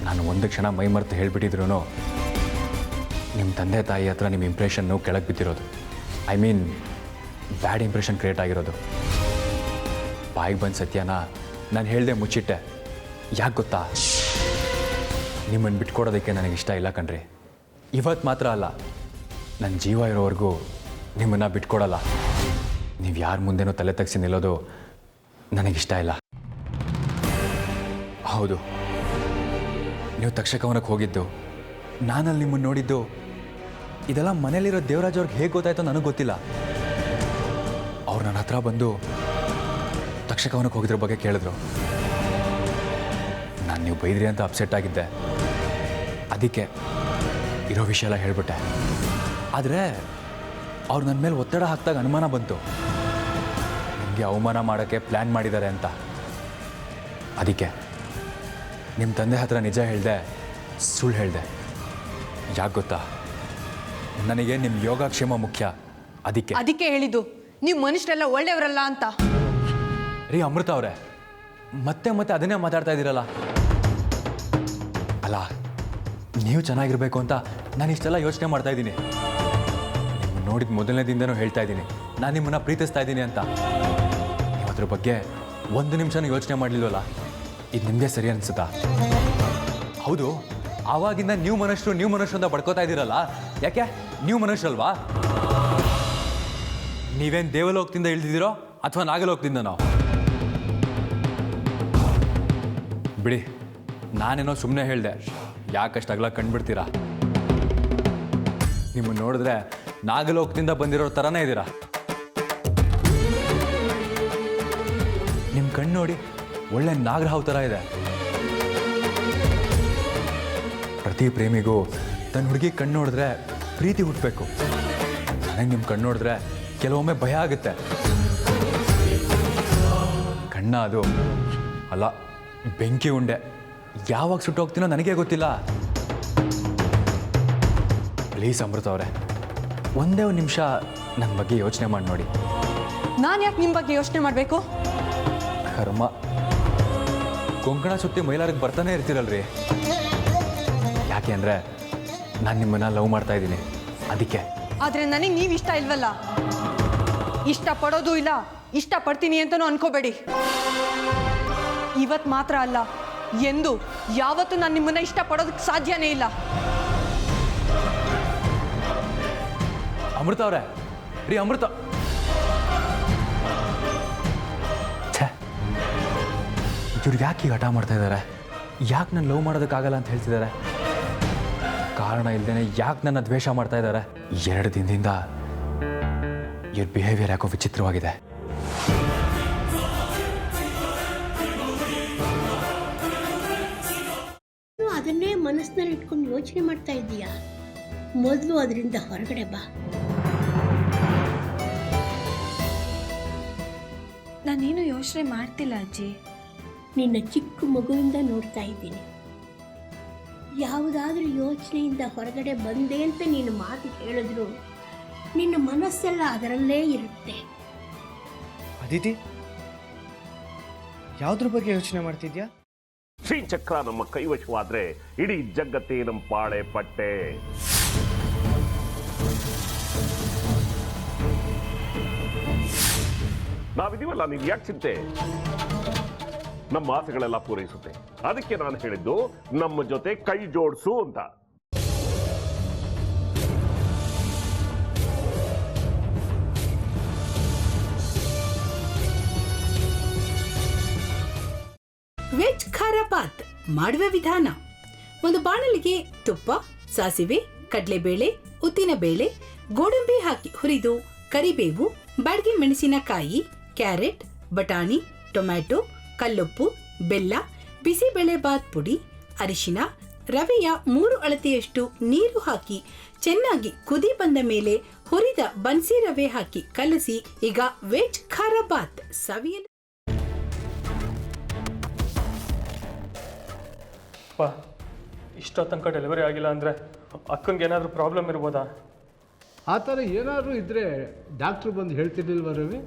ನಾನು ಒಂದು ಕ್ಷಣ ಮೈಮರೆತು ಹೇಳಿಬಿಟ್ಟಿದ್ರು ನಿಮ್ಮ ತಂದೆ ತಾಯಿ ಹತ್ರ ನಿಮ್ಮ ಇಂಪ್ರೆಷನ್ನು ಕೆಳಗೆ ಬಿದ್ದಿರೋದು. I mean bad impression create ಆಗಿರೋದು. ಬಾಯಿಗೆ ಬಂದ ಸತ್ಯನ ನಾನು ಹೇಳ್ದೆ ಮುಚ್ಚಿಟ್ಟೆ. ಯಾಕೆ ಗೊತ್ತಾ? ನಿಮ್ಮನ್ನು ಬಿಟ್ಕೊಡೋದಕ್ಕೆ ನನಗಿಷ್ಟ ಇಲ್ಲ ಕಣ್ರಿ. ಇವತ್ತು ಮಾತ್ರ ಅಲ್ಲ, ನನ್ನ ಜೀವ ಇರೋವರೆಗೂ ನಿಮ್ಮನ್ನು ಬಿಟ್ಕೊಡಲ್ಲ. ನೀವು ಯಾರ ಮುಂದೆನೂ ತಲೆ ತಗ್ಸಿ ನಿಲ್ಲೋದು ನನಗಿಷ್ಟ ಇಲ್ಲ. ಹೌದು, ನೀವು ತಕ್ಷಕವನಕ್ಕೆ ಹೋಗಿದ್ದು, ನಾನಲ್ಲಿ ನಿಮ್ಮನ್ನು ನೋಡಿದ್ದು, ಇದೆಲ್ಲ ಮನೇಲಿರೋ ದೇವರಾಜ್ ಅವ್ರಿಗೆ ಹೇಗೆ ಗೊತ್ತಾಯ್ತೋ ನನಗೆ ಗೊತ್ತಿಲ್ಲ. ಅವ್ರು ನನ್ನ ಹತ್ರ ಬಂದು ತಕ್ಷಕವನಕ್ಕೆ ಹೋಗಿದ್ರ ಬಗ್ಗೆ ಕೇಳಿದ್ರು. ನಾನು ನೀವು ಬೈದ್ರಿ ಅಂತ ಅಪ್ಸೆಟ್ ಆಗಿದ್ದೆ. ಅದಕ್ಕೆ ಇರೋ ವಿಷಯ ಎಲ್ಲ ಹೇಳಿಬಿಟ್ಟೆ. ಆದರೆ ಅವ್ರು ನನ್ನ ಮೇಲೆ ಒತ್ತಡ ಹಾಕಿದಾಗ ಅನುಮಾನ ಬಂತು, ನಿಮಗೆ ಅವಮಾನ ಮಾಡೋಕ್ಕೆ ಪ್ಲ್ಯಾನ್ ಮಾಡಿದ್ದಾರೆ ಅಂತ. ಅದಕ್ಕೆ ನಿಮ್ಮ ತಂದೆ ಹತ್ರ ನಿಜ ಹೇಳಿದೆ, ಸುಳ್ಳು ಹೇಳಿದೆ. ಯಾಕೆ ಗೊತ್ತಾ? ನನಗೆ ನಿಮ್ಮ ಯೋಗಕ್ಷೇಮ ಮುಖ್ಯ. ಅದಕ್ಕೆ ಹೇಳಿದ್ದು ನೀವು ಮನುಷ್ಯರೆಲ್ಲ ಒಳ್ಳೆಯವರಲ್ಲ ಅಂತ. ರೀ ಅಮೃತ ಅವರೇ, ಮತ್ತೆ ಮತ್ತೆ ಅದನ್ನೇ ಮಾತಾಡ್ತಾ ಇದ್ದೀರಲ್ಲ. ಅಲ್ಲ, ನೀವು ಚೆನ್ನಾಗಿರ್ಬೇಕು ಅಂತ ನಾನು ಇಷ್ಟೆಲ್ಲ ಯೋಚನೆ ಮಾಡ್ತಾ ಇದ್ದೀನಿ. ನಿಮ್ಮನ್ನು ನೋಡಿದ ಮೊದಲನೇ ಹೇಳ್ತಾ ಇದ್ದೀನಿ, ನಾನು ನಿಮ್ಮನ್ನು ಪ್ರೀತಿಸ್ತಾ ಇದ್ದೀನಿ ಅಂತ. ನೀವು ಅದ್ರ ಬಗ್ಗೆ ಒಂದು ನಿಮಿಷನೂ ಯೋಚನೆ ಮಾಡಲಿಲ್ವಲ್ಲ? ಇದು ನಿಮ್ಮದೇ ಸರಿ ಅನಿಸುತ್ತಾ? ಹೌದು, ಆವಾಗಿಂದ ನೀವು ಮನುಷ್ಯರು ಅಂತ ಬಡ್ಕೋತಾ ಇದ್ದೀರಲ್ಲ, ಯಾಕೆ? ನೀವು ಮನುಷ್ಯರಲ್ವಾ? ನೀವೇನು ದೇವಲೋಕದಿಂದ ಇಳಿದಿದ್ದೀರೋ ಅಥವಾ ನಾಗಲೋಕದಿಂದನೋ? ಬಿಡಿ, ನಾನೇನೋ ಸುಮ್ಮನೆ ಹೇಳಿದೆ. ಯಾಕಷ್ಟಾಗಲ್ಲ ಕಂಡುಬಿಡ್ತೀರಾ? ನಿಮ್ಮನ್ನು ನೋಡಿದ್ರೆ ನಾಗಲೋಕದಿಂದ ಬಂದಿರೋ ಥರನೇ ಇದ್ದೀರಾ. ನಿಮ್ಮ ಕಣ್ಣು ನೋಡಿ, ಒಳ್ಳೆ ನಾಗರಹಾವು ಥರ ಇದೆ. ಪ್ರತಿ ಪ್ರೇಮಿಗೂ ತನ್ನ ಹುಡುಗಿ ಕಣ್ಣು ನೋಡಿದ್ರೆ ಪ್ರೀತಿ ಹುಟ್ಟಬೇಕು. ನನಗೆ ನಿಮ್ಮ ಕಣ್ಣು ನೋಡಿದ್ರೆ ಕೆಲವೊಮ್ಮೆ ಭಯ ಆಗುತ್ತೆ. ಕಣ್ಣ ಅದು ಅಲ್ಲ, ಬೆಂಕಿ ಉಂಡೆ. ಯಾವಾಗ ಸುಟ್ಟೋಗ್ತೀನೋ ನನಗೇ ಗೊತ್ತಿಲ್ಲ. ಪ್ಲೀಸ್ ಅಮೃತ ಅವರೇ, ಒಂದೇ ಒಂದು ನಿಮಿಷ ನನ್ನ ಬಗ್ಗೆ ಯೋಚನೆ ಮಾಡಿ ನೋಡಿ. ನಾನು ಯಾಕೆ ನಿಮ್ಮ ಬಗ್ಗೆ ಯೋಚನೆ ಮಾಡಬೇಕು? ಕರ್ಮ, ಕೊಂಕಣ ಸುತ್ತಿ ಮೈಲಾರಿಗೆ ಬರ್ತಾನೆ ಇರ್ತೀರಲ್ರಿ. ಯಾಕೆ ಅಂದರೆ ನಾನು ನಿಮ್ಮನ್ನು ಲವ್ ಮಾಡ್ತಾ ಇದ್ದೀನಿ, ಅದಕ್ಕೆ. ಆದರೆ ನನಗೆ ನೀವು ಇಷ್ಟ ಇಲ್ವಲ್ಲ. ಇಷ್ಟಪಡೋದು ಇಲ್ಲ, ಇಷ್ಟಪಡ್ತೀನಿ ಅಂತಲೂ ಅನ್ಕೋಬೇಡಿ. ಇವತ್ತು ಮಾತ್ರ ಅಲ್ಲ, ಎಂದು ಯಾವತ್ತೂ ನಾನು ನಿಮ್ಮನ್ನ ಇಷ್ಟಪಡೋದಕ್ಕೆ ಸಾಧ್ಯನೇ ಇಲ್ಲ. ಅಮೃತ ಅವರೇ, ರೀ ಅಮೃತ, ಇವ್ರು ಯಾಕೆ ಈಗ ಹಠ ಮಾಡ್ತಾ ಇದ್ದಾರೆ? ಯಾಕೆ ನಾನು ಲವ್ ಮಾಡೋದಕ್ಕಾಗಲ್ಲ ಅಂತ ಹೇಳ್ತಿದ್ದಾರೆ? ಕಾರಣ ಇಲ್ಲದೇನೆ ಯಾಕೆ ನನ್ನ ದ್ವೇಷ ಮಾಡ್ತಾ ಇದ್ದಾರೆ? 2 ದಿನದಿಂದ ಇವ್ರ ಬಿಹೇವಿಯರ್ ಯಾಕೋ ವಿಚಿತ್ರವಾಗಿದೆ. ಅದನ್ನೇ ಮನಸ್ಸಿನಲ್ಲಿ ಇಟ್ಕೊಂಡು ಯೋಚನೆ ಮಾಡ್ತಾ ಇದ್ದೀಯಾ? ಮೊದಲು ಅದರಿಂದ ಹೊರಗಡೆ ಬಾ. ನಾನೇನು ಯೋಚನೆ ಮಾಡ್ತಿಲ್ಲ ಅಜ್ಜಿ. ನಿನ್ನ ಚಿಕ್ಕ ಮಗುವಿಂದ ನೋಡ್ತಾ ಇದ್ದೀನಿ. ಯಾವುದಾದ್ರೂ ಯೋಚನೆಯಿಂದ ಹೊರಗಡೆ ಬಂದೆ ಅಂತ ನೀನು ಮಾತು ಹೇಳಿದ್ರು ನಿನ್ನ ಮನಸ್ಸೆಲ್ಲ ಅದರಲ್ಲೇ ಇರುತ್ತೆ. ಅದಿತಿ, ಯಾವುದ್ರ ಬಗ್ಗೆ ಯೋಚನೆ ಮಾಡ್ತಿದ್ಯಾ? ಶ್ರೀಚಕ್ರ ನಮ್ಮ ಕೈವಶವಾದ್ರೆ ಇಡೀ ಜಗತ್ತೇ ನಮ್ಮ ಪಾಳೆ ಪಟ್ಟೆ. ನಾವಿದೀವಲ್ಲ, ನೀನ್ ಯಾಕೆ ಚಿಂತೆ? ನಮ್ಮ ಆಸೆಗಳೆಲ್ಲ ಪೂರೈಸುತ್ತೆ. ಅದಕ್ಕೆ ನಾನು ಹೇಳಿದ್ದು ನಮ್ಮ ಜೊತೆ ಕೈ ಜೋಡಿಸು ಅಂತ. ವೆಜ್ ಖಾರ ಬಾತ್ ಮಾಡುವ ವಿಧಾನ: ಒಂದು ಬಾಣಲಿಗೆ ತುಪ್ಪ, ಸಾಸಿವೆ, ಕಡಲೆಬೇಳೆ, ಉದ್ದಿನಬೇಳೆ, ಗೋಡಂಬಿ ಹಾಕಿ ಹುರಿದು ಕರಿಬೇವು, ಬಾಡಿಗೆ ಮೆಣಸಿನಕಾಯಿ, ಕ್ಯಾರೆಟ್, ಬಟಾಣಿ, ಟೊಮ್ಯಾಟೊ, ಕಲ್ಲುಪ್ಪು, ಬೆಲ್ಲ, ಬಿಸಿಬೇಳೆ ಬಾತ್ ಪುಡಿ, ಅರಿಶಿನ, ರವೆಯ 3 ಅಳತೆಯಷ್ಟು ನೀರು ಹಾಕಿ ಚೆನ್ನಾಗಿ ಕುದಿ ಬಂದ ಮೇಲೆ ಹುರಿದ ಬನ್ಸಿ ರವೆ ಹಾಕಿ ಕಲಸಿ. ಈಗ ವೆಜ್ ಖಾರ ಬಾತ್ ಸವಿಯಲು. ಇಷ್ಟೋ ತನಕ ಡೆಲಿವರಿ ಆಗಿಲ್ಲ ಅಂದರೆ ಅಕ್ಕಂಗೆ ಏನಾದರೂ ಪ್ರಾಬ್ಲಮ್ ಇರ್ಬೋದಾ? ಆ ಥರ ಏನಾದರೂ ಇದ್ದರೆ ಡಾಕ್ಟ್ರು ಬಂದು ಹೇಳ್ತಿರ್ಲಿಲ್ವ ರವಿ?